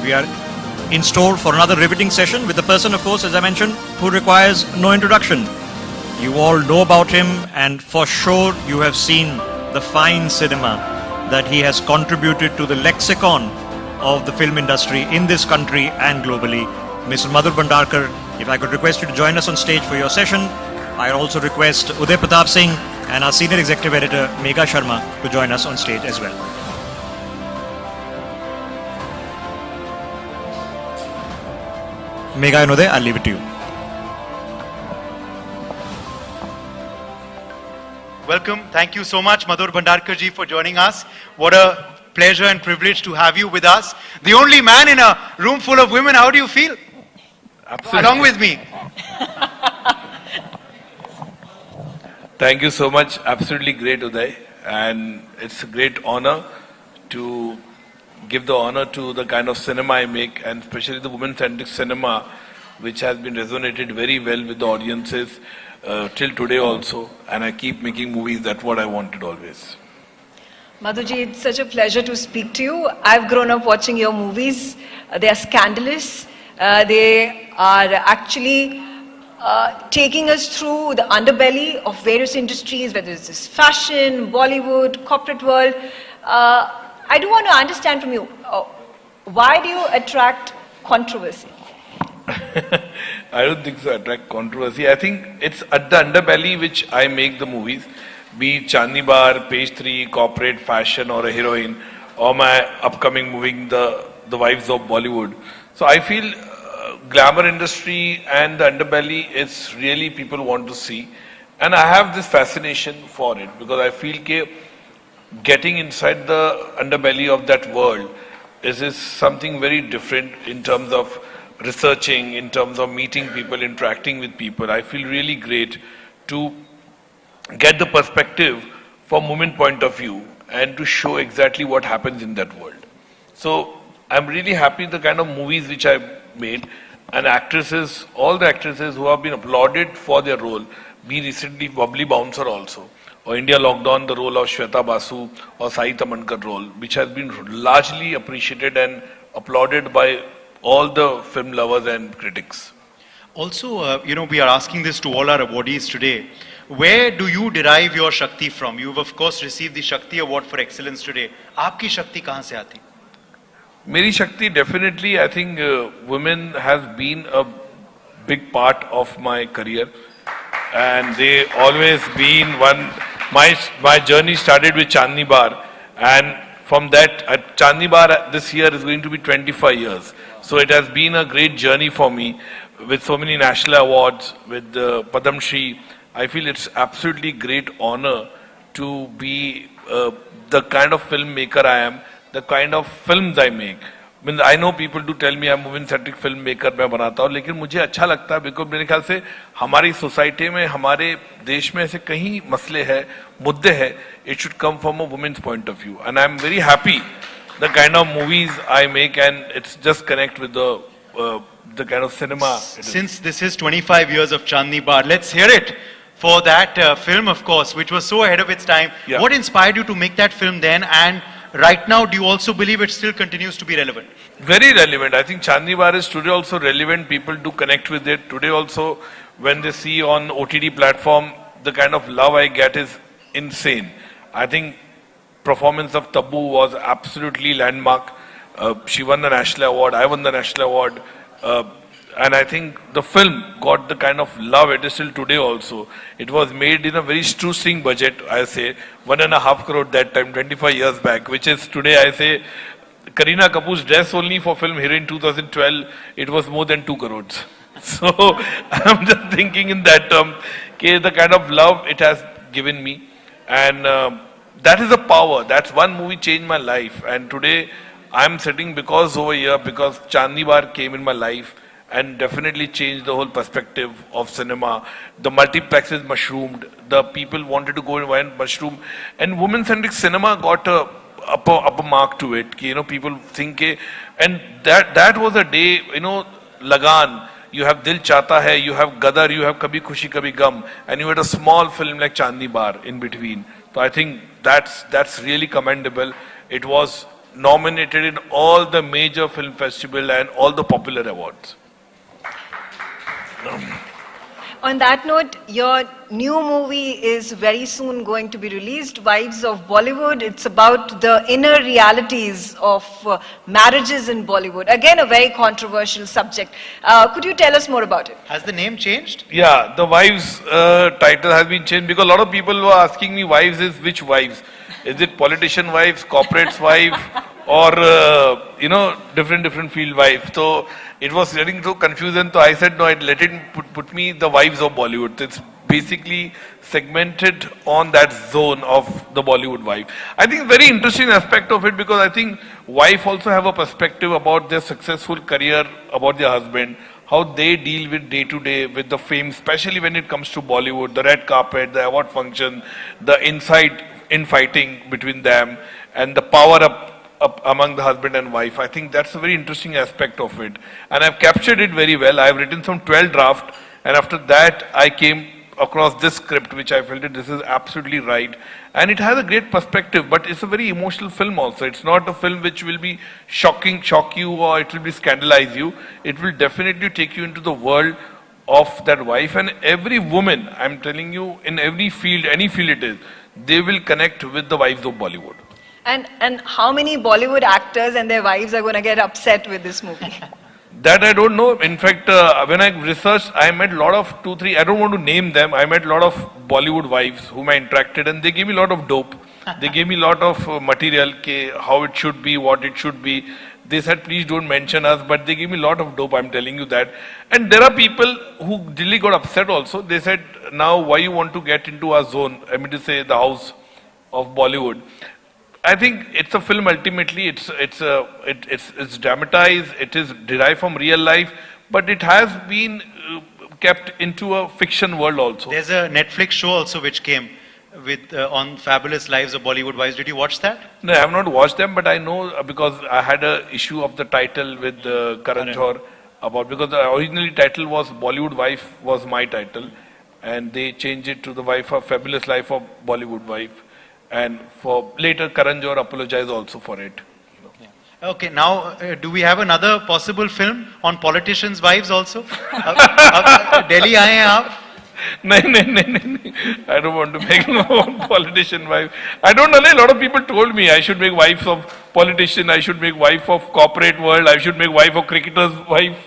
We are in store for another riveting session with a person, of course, as I mentioned, who requires no introduction. You all know about him, and for sure you have seen the fine cinema that he has contributed to the lexicon of the film industry in this country and globally. Mr. Madhur Bhandarkar, if I could request you to join us on stage for your session. I also request Uday Pratap Singh and our Senior Executive Editor, Megha Sharma, to join us on stage as well. Megha and Uday, I'll leave it to you. Welcome. Thank you so much, Madhur Bhandarkar ji, for joining us. What a pleasure and privilege to have you with us. The only man in a room full of women. How do you feel? Absolutely. Along with me. Thank you so much. Absolutely great, Uday. And it's a great honor to give the honor to the kind of cinema I make, and especially the women-centric cinema, which has been resonated very well with the audiences till today also. And I keep making movies. That's what I wanted always. Madhuji, it's such a pleasure to speak to you. I've grown up watching your movies. They are scandalous. They are actually taking us through the underbelly of various industries, whether it's this fashion, Bollywood, corporate world. I do want to understand from you, why do you attract controversy? I don't think so, attract controversy. I think it's at the underbelly which I make the movies, be it Chandni Bar, Page 3, corporate, fashion, or a heroine, or my upcoming movie, The Wives of Bollywood. So I feel glamour industry and the underbelly is really people want to see, and I have this fascination for it because I feel that getting inside the underbelly of that world is something very different in terms of researching, in terms of meeting people, interacting with people. I feel really great to get the perspective from women point of view and to show exactly what happens in that world. So I'm really happy the kind of movies which I made, and actresses, all the actresses who have been applauded for their role, be recently Bubbly Bouncer also, or India Lockdown, the role of Shweta Basu, or Sai Tamankar role, which has been largely appreciated and applauded by all the film lovers and critics. Also, we are asking this to all our awardees today. Where do you derive your Shakti from? You've of course received the Shakti Award for Excellence today. Aapki Shakti kahan se aati? Meri Shakti, definitely, I think women has been a big part of my career, and they always been one. My journey started with Chandni Bar, and from that, Chandni Bar this year is going to be 25 years. So it has been a great journey for me with so many national awards, with Padam Shri. I feel it's absolutely great honor to be the kind of filmmaker I am, the kind of films I make. I mean, I know people do tell me I'm a women-centric filmmaker, मैं बनाता हूँ, लेकिन मुझे अच्छा लगता है because मेरे ख्याल से हमारी सोसाइटी में, हमारे देश में ऐसे कई मसले हैं, मुद्दे हैं. It should come from a woman's point of view, and I'm very happy the kind of movies I make, and it's just connect with the kind of cinema. Since this is 25 years of Chandni Bar, let's hear it for that film, of course, which was so ahead of its time. Yeah. What inspired you to make that film then, and right now, do you also believe it still continues to be relevant? Very relevant. I think Chandni Bar is today also relevant. People do connect with it. Today also, when they see on OTT platform, the kind of love I get is insane. I think performance of Tabu was absolutely landmark. She won the national award. I won the national award. And I think the film got the kind of love it is still today also. It was made in a very shoestring budget, I say, 1.5 crore that time, 25 years back, which is today, I say, Kareena Kapoor's dress only for film Heroine 2012, it was more than 2 crores. So I'm just thinking in that term, the kind of love it has given me. And that is the power. That's one movie changed my life. And today I'm sitting because over here, because Chandni Bar came in my life and definitely changed the whole perspective of cinema. The multiplexes mushroomed. The people wanted to go and went mushroom. And women-centric cinema got a upper mark to it. People think, and that was a day, Lagan, you have Dil Chahta Hai, you have Gadar, you have Kabhi Khushi Kabhi Gum, and you had a small film like Chandni Bar in between. So I think that's really commendable. It was nominated in all the major film festival and all the popular awards. On that note, your new movie is very soon going to be released, Wives of Bollywood. It's about the inner realities of marriages in Bollywood. Again, a very controversial subject. Could you tell us more about it? Has the name changed? Yeah, the wives title has been changed because a lot of people were asking me wives is which wives? Is it politician wives, corporates wife, or different field wives? So it was getting so confusing. So I said no, let it put me the wives of Bollywood. It's basically segmented on that zone of the Bollywood wife. I think very interesting aspect of it because I think wife also have a perspective about their successful career, about their husband, how they deal with day to day with the fame, especially when it comes to Bollywood, the red carpet, the award function, the infighting between them, and the power up among the husband and wife. I think that's a very interesting aspect of it. And I've captured it very well. I've written some 12 drafts, and after that I came across this script which I felt that this is absolutely right. And it has a great perspective, but it's a very emotional film also. It's not a film which will be shock you, or it will be scandalize you. It will definitely take you into the world of that wife. And every woman, I'm telling you, in every field, any field it is, they will connect with the wives of Bollywood. And how many Bollywood actors and their wives are going to get upset with this movie? That I don't know. In fact, when I researched, I met a lot of 2-3, I don't want to name them, I met a lot of Bollywood wives whom I interacted, and they gave me a lot of dope. They gave me a lot of material, how it should be, what it should be. They said, please don't mention us, but they gave me a lot of dope, I'm telling you that. And there are people who really got upset also. They said, now why you want to get into our zone, I mean to say the house of Bollywood. I think it's a film ultimately, it's dramatized, it is derived from real life, but it has been kept into a fiction world also. There's a Netflix show also which came with on Fabulous Lives of Bollywood Wives. Did you watch that? No, I have not watched them, but I know because I had a issue of the title with Karan Johar about, because the originally title was Bollywood Wife was my title, and they changed it to the wife of Fabulous Life of Bollywood Wife. And for later, Karan Johar apologized also for it. Okay, now do we have another possible film on politicians' wives also? Delhi aaye hain aap? No. I don't want to make no politician wife. I don't know. A lot of people told me I should make wives of politician, I should make wife of corporate world, I should make wife of cricketer's wife.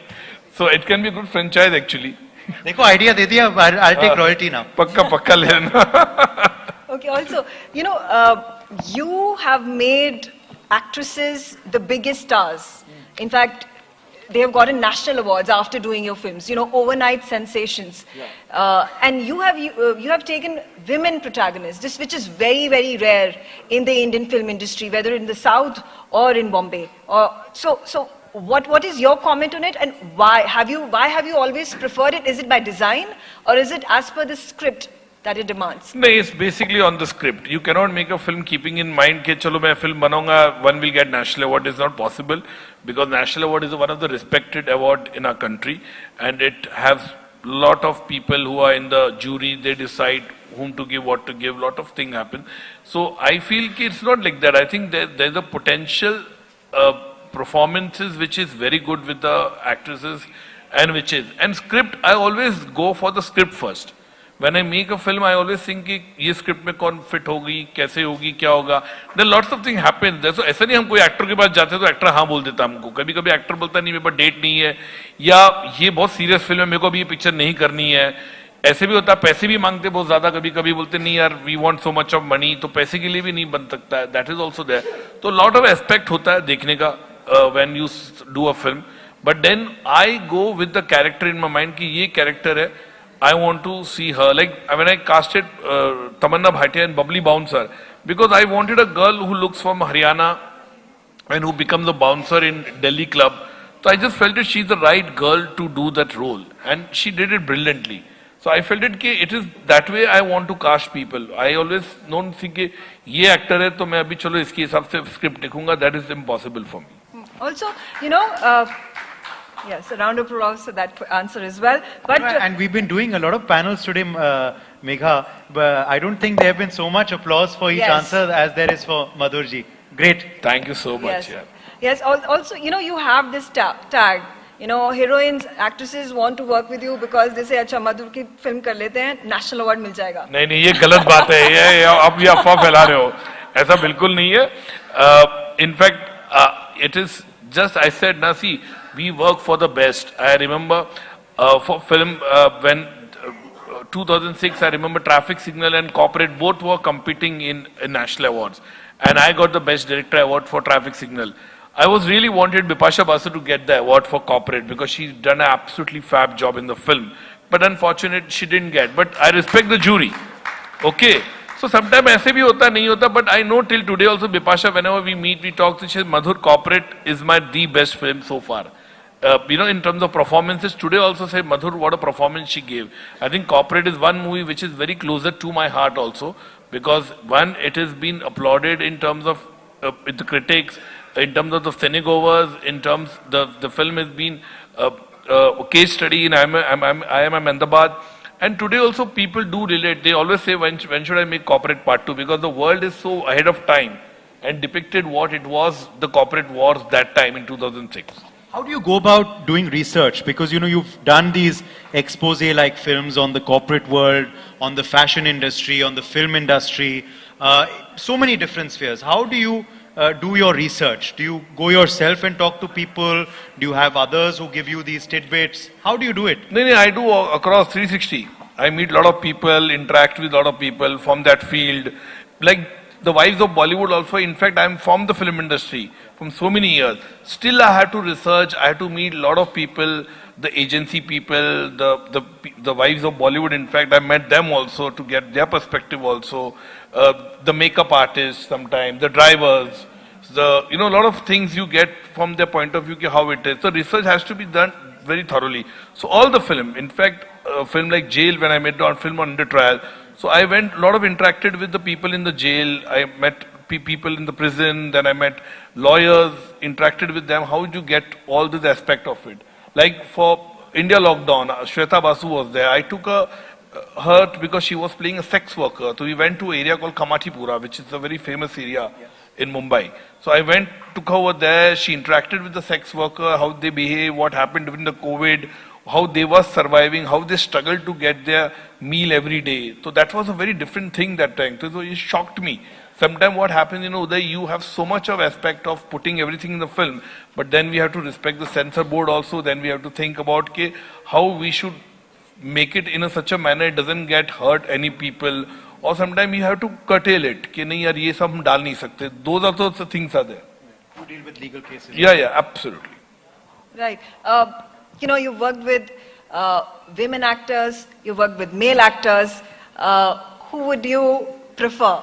So it can be a good franchise actually. Dekho, idea de diya, I'll take royalty now. Pakka lena. Okay, also, you have made actresses the biggest stars. In fact, they have gotten national awards after doing your films, overnight sensations. Yeah. And you have taken women protagonists, which is very, very rare in the Indian film industry, whether in the South or in Bombay. So what is your comment on it, and why have you always preferred it? Is it by design, or is it as per the script that it demands? No, it's basically on the script. You cannot make a film keeping in mind that chalo main film banaunga, one will get national award. It's not possible because national award is one of the respected award in our country, and it has lot of people who are in the jury. They decide whom to give, what to give. Lot of things happen. So I feel it's not like that. I think there's a potential performances which is very good with the actresses, and script. I always go for the script first. When I make a film, I always think कि ये script में कौन fit होगी, कैसे होगी, क्या होगा. Then lots of things happen. So ऐसा नहीं हम कोई actor के पास जाते तो actor हाँ बोल देता हमको. कभी-कभी actor बोलता नहीं मेरे पास date नहीं है, या ये बहुत serious film है मेरे को अभी ये picture नहीं करनी है. ऐसे भी होता है, पैसे भी मांगते बहुत ज़्यादा, कभी-कभी बोलते नहीं यार we want so much of money, तो पैसे के लिए भी नहीं बन सकता है. That is also there. तो lot of aspect होता है देखने का when you do a film. But then I go with the character in my mind कि ये character है. I want to see her. Like when I casted Tamanna Bhatia in Bubbly Bouncer, because I wanted a girl who looks from Haryana and who becomes a bouncer in Delhi club. So I just felt that she's the right girl to do that role, and she did it brilliantly. So I felt it is that way I want to cast people. I always don't think कि ये actor है तो मैं अभी चलो इसके हिसाब से script लिखूंगा. That is impossible for me. Also, yes, a round of applause for that answer as well. But and we've been doing a lot of panels today, Megha, but I don't think there have been so much applause for each answer as there is for Madhurji. Great. Thank you so much. Yes. Yeah. Yes. Also, you know, you have this tag. You know, heroines, actresses want to work with you because they say, अच्छा मधुर की film कर लेते हैं, national award मिल जाएगा. नहीं नहीं, ये गलत बात है. ये आप ये अफवाह फैला रहे हो. ऐसा बिल्कुल नहीं है. In fact it is just, I said, na, see, we work for the best. I remember for film when 2006, I remember Traffic Signal and Corporate both were competing in national awards, and I got the Best Director award for Traffic Signal. I was really wanted Bipasha Basu to get the award for Corporate because she's done an absolutely fab job in the film. But unfortunately, she didn't get. But I respect the jury. Okay. So sometimes ऐसे भी होता नहीं होता. But I know till today also Bipasha, whenever we meet, we talk. She says, Madhur, Corporate is the best film so far. You know, in terms of performances, today also say, Madhur, what a performance she gave. I think Corporate is one movie which is very closer to my heart also. Because one, it has been applauded in terms of with the critics, in terms of the cinegoers, in terms the film has been a case study in I am Ahmedabad. And today also people do relate. They always say, when should I make Corporate Part 2? Because the world is so ahead of time and depicted what it was, the corporate wars that time in 2006. How do you go about doing research? Because, you know, you've done these expose-like films on the corporate world, on the fashion industry, on the film industry, so many different spheres. How do you do your research? Do you go yourself and talk to people? Do you have others who give you these tidbits? How do you do it? No, I do across 360. I meet a lot of people, interact with a lot of people from that field. Like the Wives of Bollywood also, in fact, I'm from the film industry from so many years. Still I had to research, I had to meet a lot of people, the agency people, the Wives of Bollywood, in fact, I met them also to get their perspective also. The makeup artists sometimes, the drivers, you know, a lot of things you get from their point of view, how it is. So research has to be done very thoroughly. So all the film, in fact, a film like Jail, when I made on film on Under Trial, so I went, a lot of interacted with the people in the jail, I met people in the prison, then I met lawyers, interacted with them, how did you get all this aspect of it? Like for India lockdown, Shweta Basu was there, I took her because she was playing a sex worker, so we went to an area called Kamathipura, which is a very famous area in Mumbai. So I went, took her over there, she interacted with the sex worker, how they behave, what happened during the COVID, how they were surviving, how they struggled to get their meal every day. So that was a very different thing that time. So it shocked me. Sometimes what happens, you know, Uday, you have so much of aspect of putting everything in the film, but then we have to respect the censor board also, then we have to think about how we should make it in such a manner it doesn't get hurt any people, or sometimes you have to curtail it. Ki nahi yaar, ye sab hum dal nahi sakte. Those are the things are there. You deal with legal cases. Yeah, absolutely. Right. You know, you've worked with women actors, you've worked with male actors. Who would you prefer?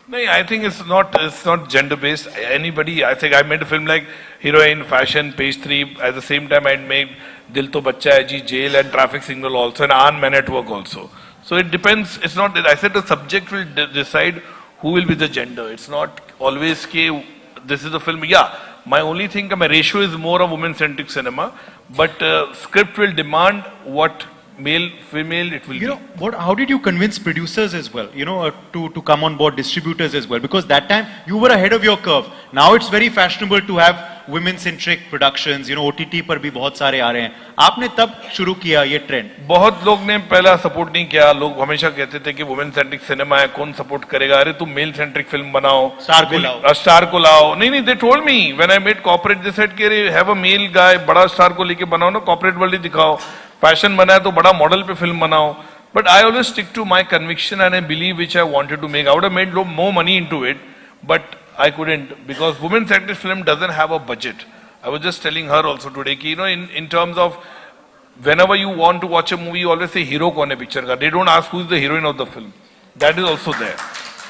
No, I think it's not gender based. Anybody, I think I made a film like Heroine, Fashion, Page 3. At the same time, I made Dil To Bachcha Hai Ji, Jail and Traffic Signal also, and Aan Man at Work also. So it depends. It's not, I said the subject will decide who will be the gender. It's not always this is the film. Yeah, my only thing, my ratio is more of women-centric cinema, but script will demand what male, female it will be. You know, how did you convince producers as well, you know, to come on board, distributors as well? Because that time you were ahead of your curve. Now it's very fashionable to have women-centric productions, you know, OTT पर भी बहुत सारे आ रहे हैं. आपने तब शुरू किया ये ट्रेंड? बहुत लोग ने पहला सपोर्ट नहीं किया. लोग हमेशा कहते थे कि वुमेन सेंट्रिक सिनेमा है, कौन सपोर्ट करेगा? अरे तुम मेल सेंट्रिक फिल्म बनाओ, स्टार को लाओ. नहीं, they told me when I made Corporate, they said कि have a male guy, बड़ा स्टार को लेके बनाओ ना, कॉर्पोरेट वर्ल्ड ही दिखाओ. फैशन बनाया तो बड़ा मॉडल पे फिल्म बनाओ. But I always stick to my conviction and I believe which I wanted to make. I would have made more money into it, but I couldn't because women-centric film doesn't have a budget. I was just telling her also today, you know, in terms of whenever you want to watch a movie, you always say hero कौन है picture का. They don't ask who is the heroine of the film. That is also there.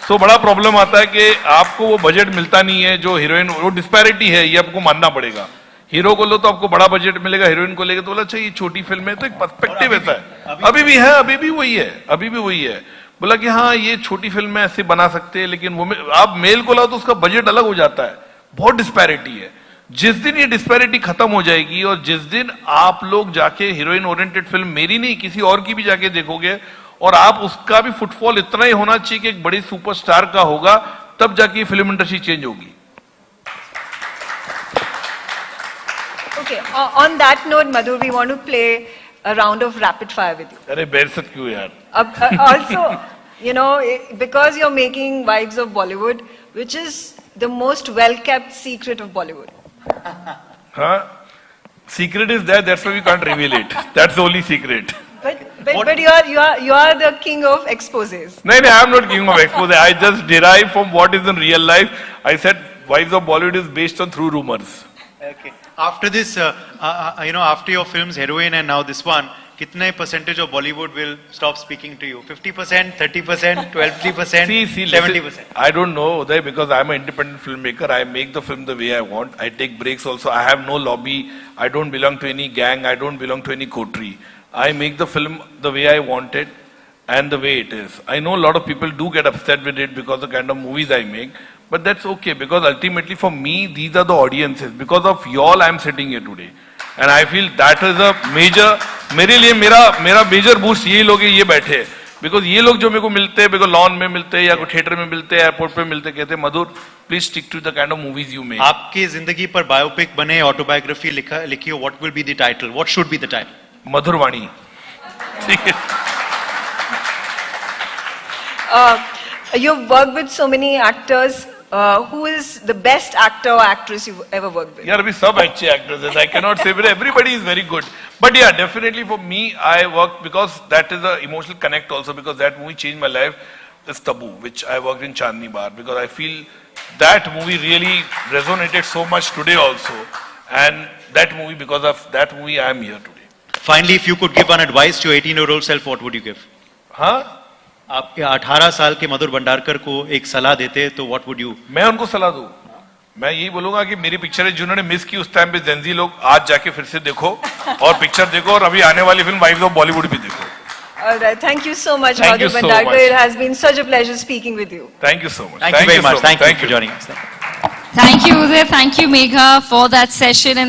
So बड़ा problem आता है कि आपको वो budget मिलता नहीं है जो heroine, वो disparity है, ये आपको मानना पड़ेगा. हीरो को लो तो आपको बड़ा बजट मिलेगा, हीरोइन को लेगा तो बोला अच्छा ये छोटी फिल्म है, तो एक पर्सपेक्टिव ऐसा है. अभी भी वही है. बोला कि हाँ ये छोटी फिल्म है, ऐसे बना सकते हैं, लेकिन वो आप मेल को लाओ तो उसका बजट अलग हो जाता है. बहुत डिस्पैरिटी है. जिस दिन ये डिस्पैरिटी खत्म हो जाएगी और जिस दिन आप लोग जाके हीरोइन ओरिएंटेड फिल्म, मेरी नहीं किसी और की भी जाके देखोगे और आप उसका भी फुटफॉल इतना ही होना चाहिए कि एक बड़ी सुपरस्टार का होगा, तब जाके ये फिल्म इंडस्ट्री चेंज होगी. Okay, on that note, Madhur, we want to play a round of rapid fire with you. अरे बेरसत क्यों यार? Also, you know, because you're making Wives of Bollywood, which is the most well-kept secret of Bollywood. Huh? Secret is there, that's why we can't reveal it. That's the only secret. But you are the king of exposés. No, I am not king of expose. I just derive from what is in real life. I said Wives of Bollywood is based on true rumors. Okay. After this, after your films Heroine and now this one, kitne percentage of Bollywood will stop speaking to you? 50%, 30%, 12%, See, 70%? listen, I don't know, Uday, because I'm an independent filmmaker. I make the film the way I want. I take breaks also. I have no lobby. I don't belong to any gang. I don't belong to any coterie. I make the film the way I want it and the way it is. I know a lot of people do get upset with it because of the kind of movies I make. But that's okay, because ultimately for me, these are the audiences. Because of y'all, I'm sitting here today. And I feel that is a major, मेरे लिए मेरा major boost यही लोग ये बैठे हैं. Because ये लोग जो मेरे को मिलते हैं, because लॉन में मिलते हैं या कोई थिएटर में मिलते हैं, एयरपोर्ट पे मिलते हैं, कहते हैं मधुर, please stick to the kind of movies you make. आपकी जिंदगी पर बायोपिक बने, ऑटोबायोग्राफी लिखी हो, what will be the title? What should be the title? मधुरवाणी. ठीक है. You've worked with so many actors. Who is the best actor or actress you've ever worked with? यार अभी सब अच्छे actors हैं. I cannot say, but everybody is very good. But yeah, definitely for me, I worked because that is an emotional connect also, because that movie changed my life. Is Taboo, which I worked in Chandni Bar, because I feel that movie really resonated so much today also. And that movie, because of that movie, I am here today. Finally, if you could give an advice to your 18-year-old self, what would you give? हाँ? आप 18 साल के मधुर भंडारकर को एक सलाह देते तो what would you? मैं उनको सलाह दूं. मैं यही बोलूंगा कि मेरी पिक्चर है जिन्होंने मिस की उस टाइम पे, जेंजी लोग आज जाके फिर से देखो और पिक्चर देखो, और अभी आने वाली फिल्म वाइव्स ऑफ बॉलीवुड भी देखो. Alright, thank you so much, Thank you Madhur so Bhandarkar. much. It has been such a pleasure speaking with you. Thank you so much. Thank you very much. so much. Thank you for joining us. Thank you, Uday. Thank you, Megha, for that session. And